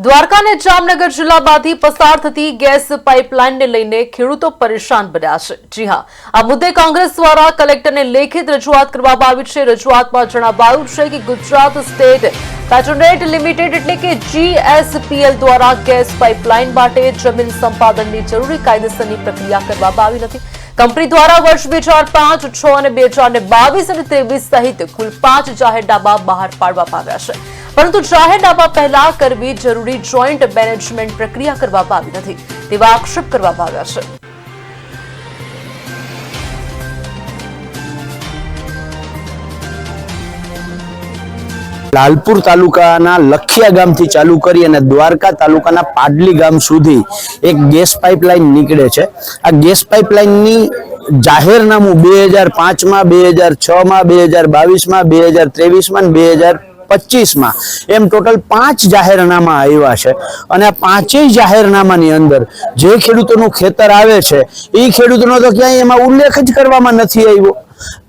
દ્વારકા અને જામનગર જિલ્લામાંથી પસાર થતી ગેસ પાઇપલાઇનને લઈને ખેડૂતો પરેશાન બન્યા છે। જી હા, આ મુદ્દે કોંગ્રેસ દ્વારા કલેક્ટરને લેખિત રજૂઆત કરવામાં આવી છે। રજૂઆતમાં જણાવાયું છે કે ગુજરાત સ્ટેટ પેટ્રોનેટ લિમિટેડ એટલે કે GSPL દ્વારા ગેસ પાઇપલાઇન માટે જમીન સંપાદનની જરૂરી કાયદેસરની પ્રક્રિયા કરવામાં આવી નથી। કંપની દ્વારા વર્ષ 2005, 6 અને 2022 અને 23 સહિત કુલ 5 જાહેરનામા બહાર પાડવામાં આવ્યા છે, પરંતુ જાહેરનામા પહેલા કરવી જરૂરી જોઈન્ટ મેનેજમેન્ટ પ્રક્રિયા કરવામાં આવી નથી તેવા આક્ષેપ કરવામાં આવ્યા છે। लालपुर तालुकाना लखिया गाम थी चालू करी अने द्वारका तालुकाना पाडली गाम सुधी एक गैस पाइपलाइन निकळे छे। आ गैस पाइपलाइन नी जाहेरनामું 2005 માં, 2006 માં, 2022 માં, 2023 માં, 2025 માં એમ ટોટલ 5 જાહેરનામા આવ્યા છે અને આ પાંચેય જાહેરનામાની અંદર જે ખેડૂતોનું ખેતર આવે છે એ ખેડૂતોનો તો ક્યાંય એમાં ઉલ્લેખ જ કરવામાં નથી આવ્યો।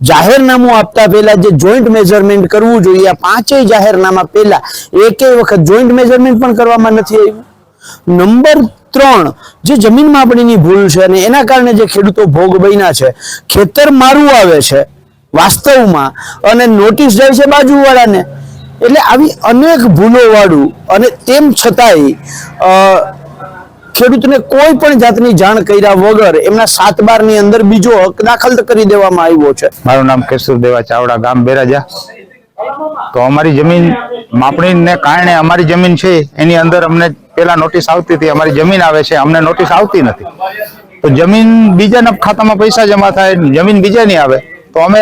જાહેરનામું આપતા પહેલા જે જોઈન્ટ મેજરમેન્ટ કરવું જોઈએ આ પાંચેય જાહેરનામા પહેલા એકેય વખત જોઈન્ટ મેજરમેન્ટ પણ કરવામાં નથી આવ્યું। નંબર 3 જે જમીન માપણીની ભૂલ છે અને એના કારણે જે ખેડૂતો ભોગ બન્યા છે, ખેતર મારું આવે છે વાસ્તવમાં અને નોટિસ જાય છે બાજુવાળાને, એટલે આવી અનેક ભૂલો વાળું અને તેમ છતાંય ખેડૂતને કોઈ પણ જાતની જાણ કર્યા વગર એમના 7/12 ની અંદર બીજો હક દાખલ કરી દેવામાં આવ્યો છે। મારું નામ કેશુરદેવા ચાવડા, ગામ બેરાજા। તો અમારી જમીન માપણીને કારણે અમારી જમીન છે એની અંદર અમને પેલા નોટિસ આવતી હતી, અમારી જમીન આવે છે, અમને નોટિસ આવતી નથી। તો જમીન બીજાના ખાતામાં પૈસા જમા થાય, જમીન બીજાની આવે તો અમે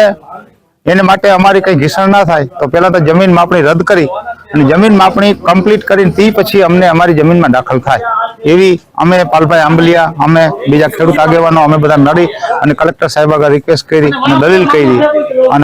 એને માટે અમારી કઈ ઘીસણ ના થાય તો પેલા તો જમીન માપણી રદ કરી અને જમીન માપણી કમ્પ્લીટ કરીને તે પછી અમને અમારી જમીનમાં દાખલ થાય એવી અમે પાલભાઈ આંબલિયા, અમે બીજા ખેડૂત આગેવાનો અમે બધા નડી અને કલેક્ટર સાહેબ આગળ રિક્વેસ્ટ કરી અને દલીલ કરી